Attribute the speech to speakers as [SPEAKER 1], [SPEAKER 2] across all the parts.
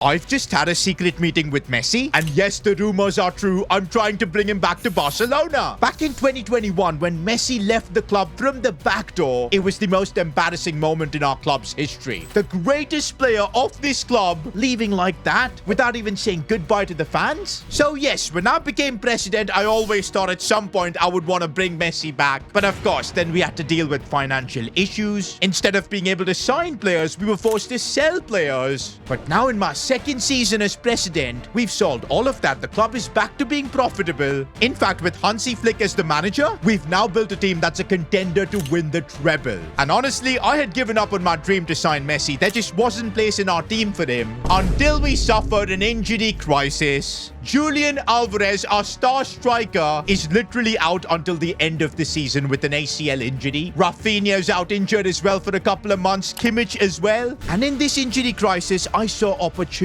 [SPEAKER 1] I've just had a secret meeting with Messi, and yes, the rumors are true. I'm trying to bring him back to Barcelona. Back in 2021, when Messi left the club from the back door, it was the most embarrassing moment in our club's history. The greatest player of this club leaving like that without even saying goodbye to the fans. So yes, when I became president, I always thought at some point I would want to bring Messi back. But of course, then we had to deal with financial issues. Instead of being able to sign players, we were forced to sell players. But now in my second season as president, we've solved all of that. The club is back to being profitable. In fact, with Hansi Flick as the manager, we've now built a team that's a contender to win the treble. And honestly, I had given up on my dream to sign Messi. There just wasn't place in our team for him until we suffered an injury crisis. Julian Alvarez, our star striker, is literally out until the end of the season with an ACL injury. Rafinha's out injured as well for a couple of months. Kimmich as well. And in this injury crisis, I saw opportunity.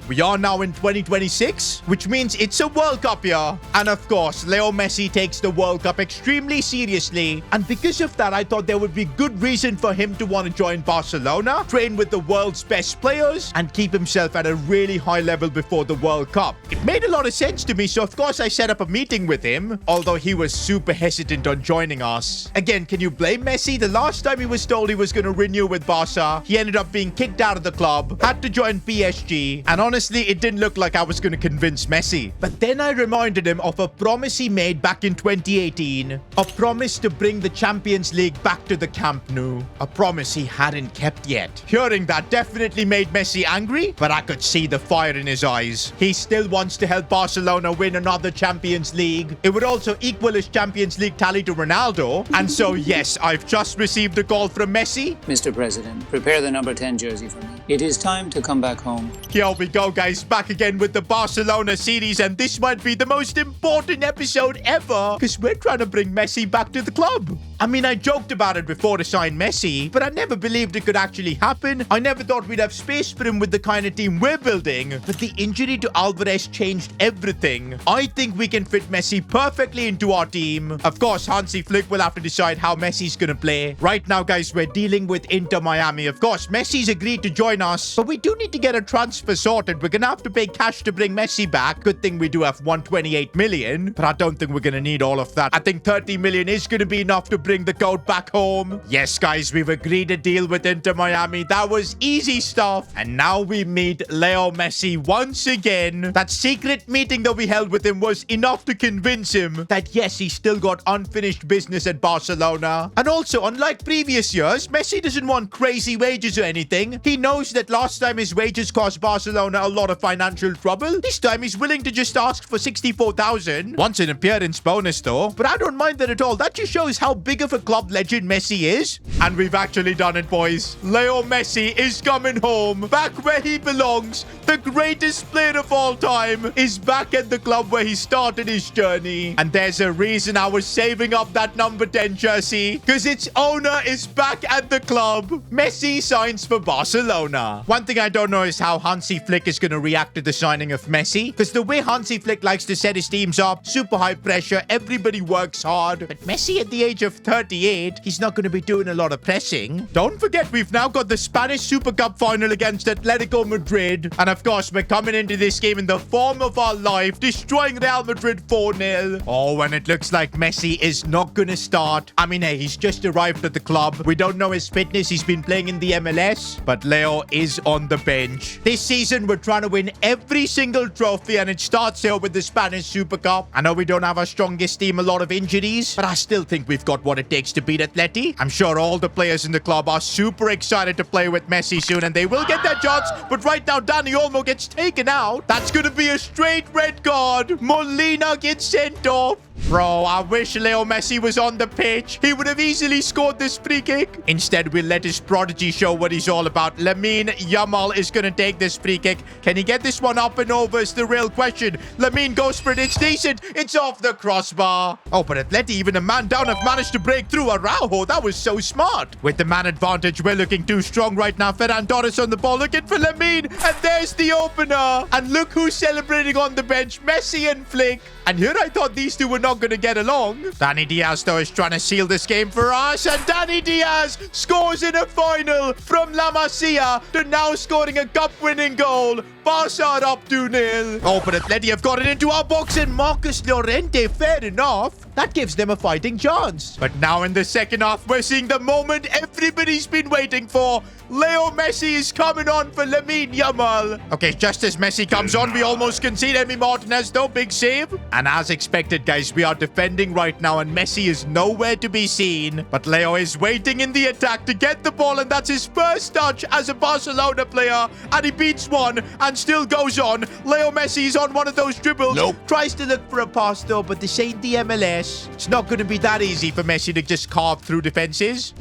[SPEAKER 1] We are now in 2026, which means it's a World Cup year. And of course, Leo Messi takes the World Cup extremely seriously. And because of that, I thought there would be good reason for him to want to join Barcelona, train with the world's best players, and keep himself at a really high level before the World Cup. It made a lot of sense to me, so of course I set up a meeting with him, although he was super hesitant on joining us. Again, can you blame Messi? The last time he was told he was going to renew with Barca, he ended up being kicked out of the club, had to join PSG, and honestly, it didn't look like I was going to convince Messi. But then I reminded him of a promise he made back in 2018, a promise to bring the Champions League back to the Camp Nou, a promise he hadn't kept yet. Hearing that definitely made Messi angry, but I could see the fire in his eyes. He still wants to help Barcelona win another Champions League. It would also equal his Champions League tally to Ronaldo. And so yes, I've just received a call from Messi.
[SPEAKER 2] Mr. President, prepare the number 10 jersey for me. It is time to come back home.
[SPEAKER 1] Here we go, guys. Back again with the Barcelona series, and this might be the most important episode ever because we're trying to bring Messi back to the club. I mean, I joked about it before to sign Messi, but I never believed it could actually happen. I never thought we'd have space for him with the kind of team we're building. But the injury to Alvarez changed everything. I think we can fit Messi perfectly into our team. Of course, Hansi Flick will have to decide how Messi's gonna play. Right now, guys, we're dealing with Inter Miami. Of course, Messi's agreed to join us, but we do need to get a transfer sorted. We're gonna have to pay cash to bring Messi back. Good thing we do have 128 million, but I don't think we're gonna need all of that. I think 30 million is gonna be enough to bring the goat back home. Yes, guys, we've agreed a deal with Inter Miami. That was easy stuff. And now we meet Leo Messi once again. That secret meeting that we held with him was enough to convince him that yes, he's still got unfinished business at Barcelona. And also, unlike previous years, Messi doesn't want crazy wages or anything. He knows that last time his wages cost Barcelona a lot of financial trouble. This time he's willing to just ask for 64,000. Once an appearance bonus though. But I don't mind that at all. That just shows how big of a club legend Messi is. And we've actually done it, boys. Leo Messi is coming home, back where he belongs. The greatest player of all time is back at the club where he started his journey. And there's a reason I was saving up that number 10 jersey, because its owner is back at the club. Messi signs for Barcelona. One thing I don't know is how Hansi Flick is going to react to the signing of Messi, because the way Hansi Flick likes to set his teams up, super high pressure, everybody works hard. But Messi at the age of 38, he's not going to be doing a lot of pressing. Don't forget, we've now got the Spanish Super Cup final against Atletico Madrid. And of course, we're coming into this game in the form of our life, destroying Real Madrid 4-0. Oh, and it looks like Messi is not going to start. I mean, hey, he's just arrived at the club. We don't know his fitness. He's been playing in the MLS, but Leo is on the bench. This season, we're trying to win every single trophy, and it starts here with the Spanish Super Cup. I know we don't have our strongest team, a lot of injuries, but I still think we've got what it takes to beat Atleti. I'm sure all the players in the club are super excited to play with Messi soon, and they will get their chance. But right now, Dani Olmo gets taken out. That's going to be a straight red card. Molina gets sent off. Bro, I wish Leo Messi was on the pitch. He would have easily scored this free kick. Instead, we'll let his prodigy show what he's all about. Lamine Yamal is going to take this free kick. Can he get this one up and over is the real question. Lamine goes for it. It's decent. It's off the crossbar. Oh, but Atleti, even a man down, have managed to break through. Araujo, that was so smart. With the man advantage, we're looking too strong right now. Ferran Torres on the ball, looking for Lamine. And there's the opener. And look who's celebrating on the bench. Messi and Flick. And here I thought these two were not not going to get along. Danny Diaz, though, is trying to seal this game for us. And Danny Diaz scores in a final from La Masia to now scoring a cup-winning goal. Barca are up 2-0. Oh, but Atleti have got it into our box, and Marcus Llorente, fair enough. That gives them a fighting chance. But now in the second half, we're seeing the moment everybody's been waiting for. Leo Messi is coming on for Lamine Yamal. Okay, just as Messi comes on, we almost concede. Emi Martinez, though, big save. And as expected, guys, we are defending right now, and Messi is nowhere to be seen. But Leo is waiting in the attack to get the ball, and that's his first touch as a Barcelona player. And he beats one and still goes on. Leo Messi is on one of those dribbles.
[SPEAKER 3] Nope.
[SPEAKER 1] Tries to look for a pass, though, but this ain't the MLS. It's not going to be that easy for Messi to just carve through defenses.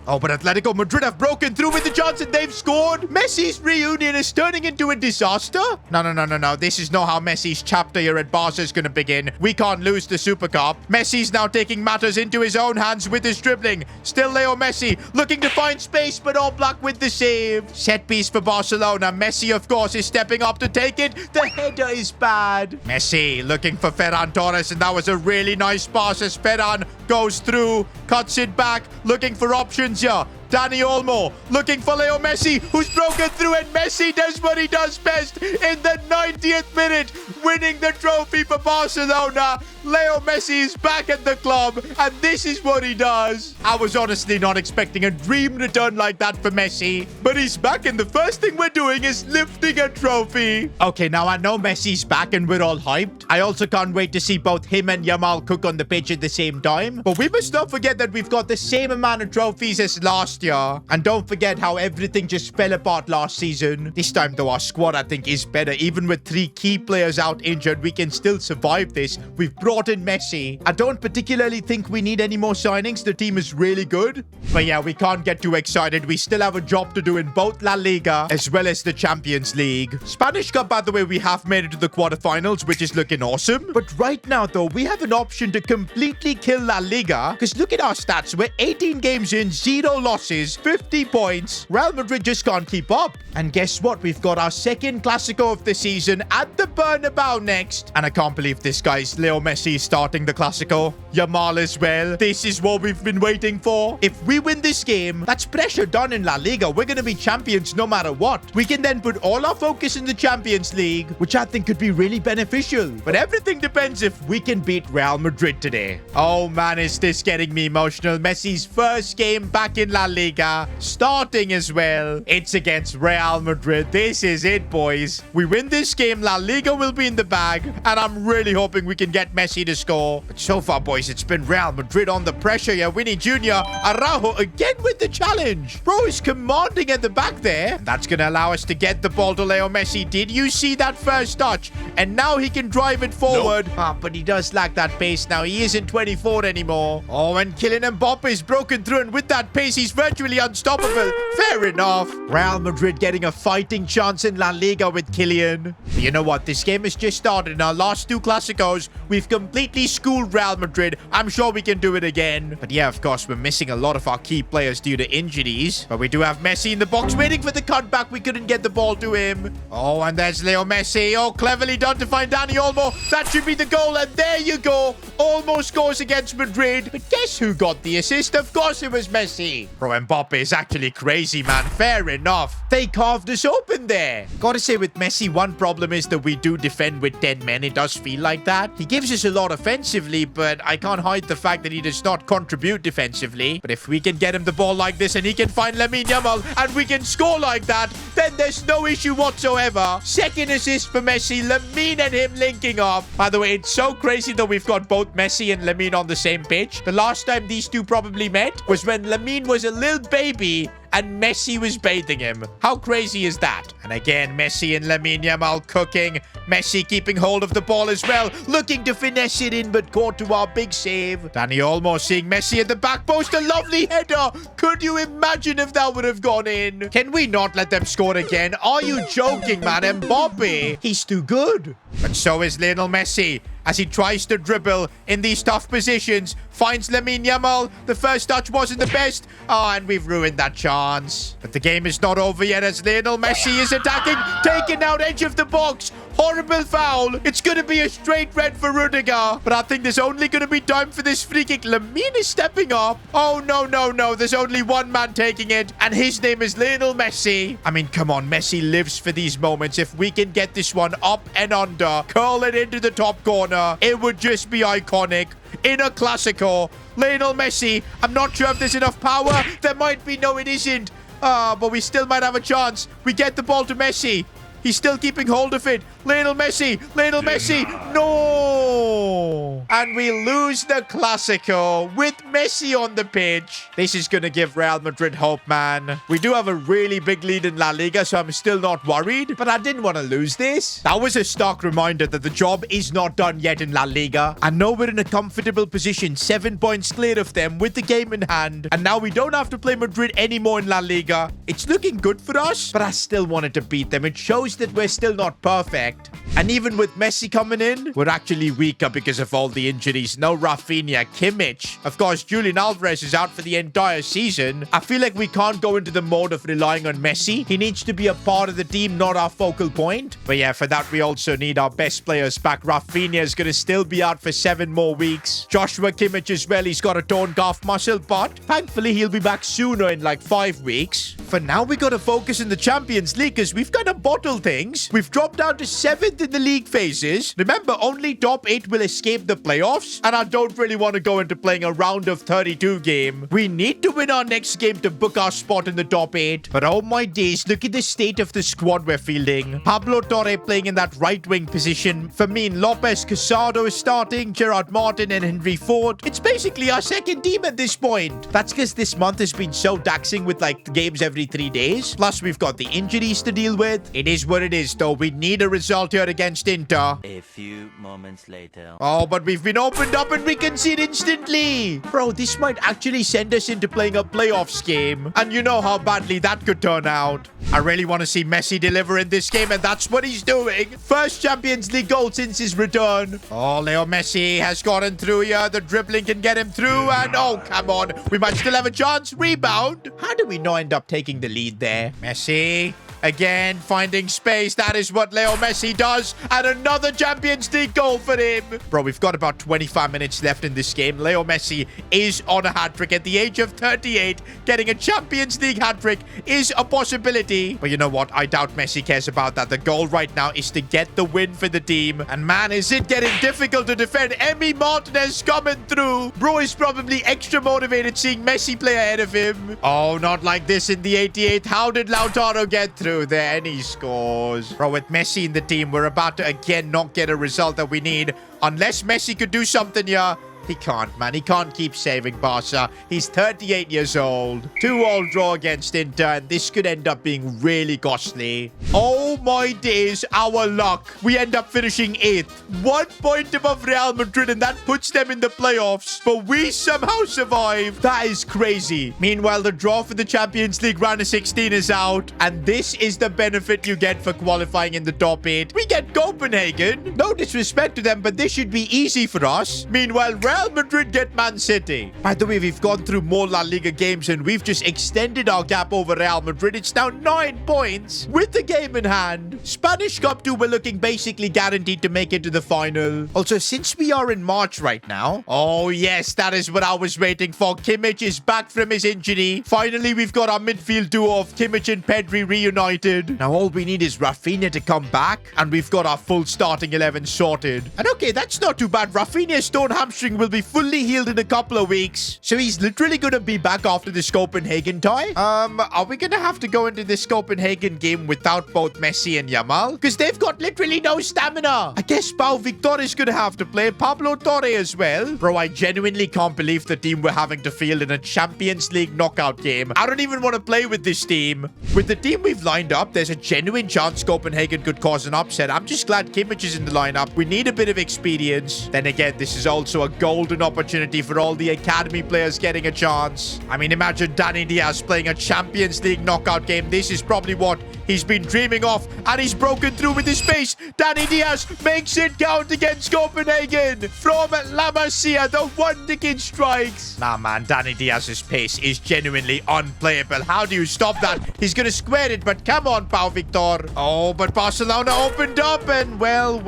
[SPEAKER 1] Oh, but Atletico Madrid have broken through with the chance and they've scored. Messi's reunion is turning into a disaster. No. This is not how Messi's chapter here at Barca is going to begin. We can't lose the Super Cup. Messi's now taking matters into his own hands with his dribbling. Still Leo Messi looking to find space, but All Black with the save. Set piece for Barcelona. Messi, of course, is stepping up to take it. The header is bad. Messi looking for Ferran Torres, and that was a really nice pass as Ferran goes through, cuts it back, looking for options here. Dani Olmo looking for Leo Messi, who's broken through, and Messi does what he does best in the 90th minute, winning the trophy for Barcelona. Leo Messi is back at the club, and this is what he does. I was honestly not expecting a dream return like that for Messi, but he's back, and the first thing we're doing is lifting a trophy. Okay, now I know Messi's back, and we're all hyped. I also can't wait to see both him and Yamal cook on the pitch at the same time, but we must not forget that we've got the same amount of trophies as last year. And don't forget how everything just fell apart last season. This time, though, our squad, I think, is better. Even with 3 key players out injured, we can still survive this. We've brought in Messi. I don't particularly think we need any more signings. The team is really good. But yeah, we can't get too excited. We still have a job to do in both La Liga as well as the Champions League. Spanish Cup, by the way, we have made it to the quarterfinals, which is looking awesome. But right now, though, we have an option to completely kill La Liga. Because look at our stats. We're 18 games in, 0 losses. 50 points. Real Madrid just can't keep up. And guess what? We've got our second Clasico of the season at the Bernabeu next. And I can't believe this, guys. Leo Messi is starting the Clasico. Yamal as well. This is what we've been waiting for. If we win this game, that's pressure done in La Liga. We're going to be champions no matter what. We can then put all our focus in the Champions League, which I think could be really beneficial. But everything depends if we can beat Real Madrid today. Oh man, is this getting me emotional. Messi's first game back in La Liga, starting as well. It's against Real Madrid. This is it, boys. We win this game, La Liga will be in the bag, and I'm really hoping we can get Messi to score. But so far, boys, it's been Real Madrid on the pressure here. Winnie Jr. Araujo again with the challenge. Bro is commanding at the back there. And that's going to allow us to get the ball to Leo Messi. Did you see that first touch? And now he can drive it forward. Nope. But he does lack that pace now. He isn't 24 anymore. Oh, and Kylian Mbappe is broken through, and with that pace, he's virtually unstoppable. Fair enough. Real Madrid getting a fighting chance in La Liga with Kylian. But you know what? This game has just started. In our last 2 Clásicos, we've completely schooled Real Madrid. I'm sure we can do it again. But yeah, of course, we're missing a lot of our key players due to injuries. But we do have Messi in the box waiting for the cutback. We couldn't get the ball to him. Oh, and there's Leo Messi. Oh, cleverly done to find Dani Olmo. That should be the goal. And there you go. Olmo scores against Madrid. But guess who got the assist? Of course it was Messi. Bro, Mbappe is actually crazy, man. Fair enough. They carved us open there. Gotta say, with Messi, one problem is that we do defend with 10 men. It does feel like that. He gives us a lot offensively, but I can't hide the fact that he does not contribute defensively. But if we can get him the ball like this and he can find Lamine Yamal and we can score like that, then there's no issue whatsoever. Second assist for Messi. Lamine and him linking up. By the way, it's so crazy that we've got both Messi and Lamine on the same pitch. The last time these two probably met was when Lamine was a little baby and Messi was bathing him. How crazy is that? And again, Messi and Lamine Yamal cooking. Messi keeping hold of the ball as well, looking to finesse it in, but caught to our big save. Dani Olmo seeing Messi at the back post. A lovely header. Could you imagine if that would have gone in? Can we not let them score again? Are you joking, man? Mbappe, he's too good. But so is Lionel Messi, as he tries to dribble in these tough positions. Finds Lamine Yamal. The first touch wasn't the best. Oh, and we've ruined that chance. But the game is not over yet, as Lionel Messi is attacking. Taken out edge of the box. horrible foul. It's going to be a straight red for Rudiger. But I think there's only going to be time for this free kick. Lamine is stepping up. Oh, no, no, no. There's only one man taking it. And his name is Lionel Messi. I mean, come on. Messi lives for these moments. If we can get this one up and under, curl it into the top corner, it would just be iconic. In a Clasico, Lionel Messi. I'm not sure if there's enough power. There might be. No, it isn't. But we still might have a chance. We get the ball to Messi. He's still keeping hold of it. Lionel Messi. Lionel Messi. No. And we lose the Clasico with Messi on the pitch. This is going to give Real Madrid hope, man. We do have a really big lead in La Liga, so I'm still not worried. But I didn't want to lose this. That was a stark reminder that the job is not done yet in La Liga. I know we're in a comfortable position, 7 points clear of them with the game in hand. And now we don't have to play Madrid anymore in La Liga. It's looking good for us, but I still wanted to beat them. It shows that we're still not perfect. And even with Messi coming in, we're actually weaker because of all the injuries. No Rafinha, Kimmich. Of course, Julian Alvarez is out for the entire season. I feel like we can't go into the mode of relying on Messi. He needs to be a part of the team, not our focal point. But yeah, for that, we also need our best players back. Rafinha is going to still be out for 7 more weeks. Joshua Kimmich as well. He's got a torn calf muscle, but thankfully, he'll be back sooner in like 5 weeks. For now, we got to focus in the Champions League because we've kind of bottled things. We've dropped down to 7th in the league phases. Remember, only top 8 will escape the playoffs, and I don't really want to go into playing a round of 32 game. We need to win our next game to book our spot in the top 8. But oh my days, look at the state of the squad we're fielding. Pablo Torre playing in that right wing position. Fermin Lopez, Casado is starting, Gerard Martin and Henry Ford. It's basically our second team at this point. That's because this month has been so taxing with like games every 3 days. Plus, we've got the injuries to deal with. It is what it is, though. We need a result here against Inter.
[SPEAKER 3] A few moments later.
[SPEAKER 1] Oh, but we've been opened up and we concede instantly. Bro, this might actually send us into playing a playoffs game. And you know how badly that could turn out. I really want to see Messi deliver in this game, and that's what he's doing. First Champions League goal since his return. Oh, Leo Messi has gotten through here. The dribbling can get him through, and oh, come on. We might still have a chance. Rebound. How do we not end up taking the lead there? Messi. Again, finding space. That is what Leo Messi does. And another Champions League goal for him. Bro, we've got about 25 minutes left in this game. Leo Messi is on a hat-trick at the age of 38. Getting a Champions League hat-trick is a possibility. But you know what? I doubt Messi cares about that. The goal right now is to get the win for the team. And man, is it getting difficult to defend. Emi Martinez coming through. Bro is probably extra motivated seeing Messi play ahead of him. Oh, not like this in the 88th. How did Lautaro get through there? And he scores. Bro, with Messi in the team, we're about to again not get a result that we need. Unless Messi could do something here. He can't, man. He can't keep saving Barca. He's 38 years old. 2-2 draw against Inter, and this could end up being really costly. Oh my days, our luck. We end up finishing 8th. 1 point above Real Madrid, and that puts them in the playoffs. But we somehow survive. That is crazy. Meanwhile, the draw for the Champions League round of 16 is out, and this is the benefit you get for qualifying in the top 8. We get Copenhagen. No disrespect to them, but this should be easy for us. Meanwhile, Real Madrid get Man City. By the way, we've gone through more La Liga games and we've just extended our gap over Real Madrid. It's now 9 points with the game in hand. Spanish Cup 2, we're looking basically guaranteed to make it to the final. Also, since we are in March right now, oh yes, that is what I was waiting for. Kimmich is back from his injury. Finally, we've got our midfield duo of Kimmich and Pedri reunited. Now all we need is Rafinha to come back and we've got our full starting 11 sorted. And okay, that's not too bad. Rafinha's torn hamstring will be fully healed in a couple of weeks. So he's literally going to be back after this Copenhagen tie. Are we going to have to go into this Copenhagen game without both Messi and Yamal? Because they've got literally no stamina. I guess Pau Victor is going to have to play. Pablo Torre as well. Bro, I genuinely can't believe the team we're having to field in a Champions League knockout game. I don't even want to play with this team. With the team we've lined up, there's a genuine chance Copenhagen could cause an upset. I'm just glad Kimmich is in the lineup. We need a bit of experience. Then again, this is also a golden opportunity for all the academy players getting a chance. I mean, imagine Dani Diaz playing a Champions League knockout game. This is probably what He's been dreaming off, and he's broken through with his pace. Danny Diaz makes it count against Copenhagen. From La Masia, the one-ticket strikes. Nah, man, Danny Diaz's pace is genuinely unplayable. How do you stop that? He's gonna square it, but come on, Pau Victor. Oh, but Barcelona opened up, and well.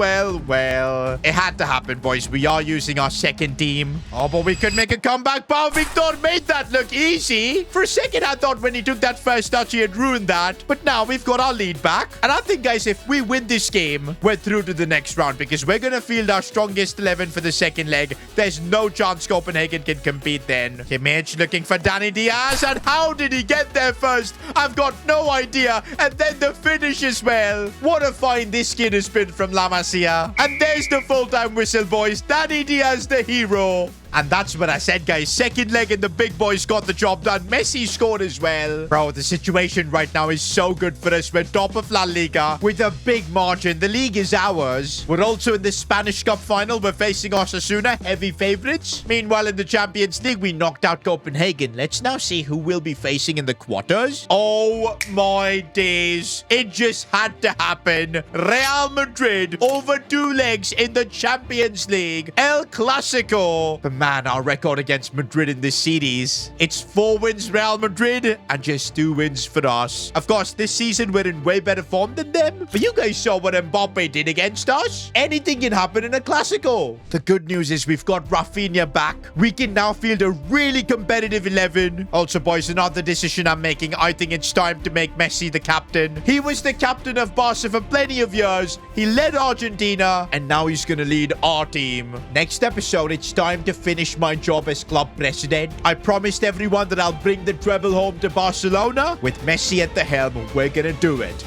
[SPEAKER 1] It had to happen, boys. We are using our second team. Oh, but we could make a comeback. Pau Victor made that look easy. For a second, I thought when he took that first touch, he had ruined that. But now we've got our lead back. And I think, guys, if we win this game, we're through to the next round because we're going to field our strongest 11 for the second leg. There's no chance Copenhagen can compete then. Kimmich looking for Danny Diaz. And how did he get there first? I've got no idea. And then the finish as well. What a find this kid has been from La Masia. And there's the full-time whistle, boys. Danny Diaz, the hero. And that's what I said, guys. Second leg and the big boys got the job done. Messi scored as well. Bro, the situation right now is so good for us. We're top of La Liga with a big margin. The league is ours. We're also in the Spanish Cup final. We're facing Osasuna, heavy favorites. Meanwhile, in the Champions League, we knocked out Copenhagen. Let's now see who we'll be facing in the quarters. Oh my days. It just had to happen. Real Madrid over 2 legs in the Champions League. El Clasico. But man, our record against Madrid in this series, it's 4 wins Real Madrid and just 2 wins for us. Of course, this season we're in way better form than them, but you guys saw what Mbappe did against us. Anything can happen in a Clasico. The good news is we've got Rafinha back. We can now field a really competitive 11. Also, boys, another decision I'm making. I think it's time to make Messi the captain. He was the captain of Barca for plenty of years. He led Argentina, and now he's gonna lead our team. Next episode, it's time to finish my job as club president. I promised everyone that I'll bring the treble home to Barcelona. With Messi at the helm, we're gonna do it.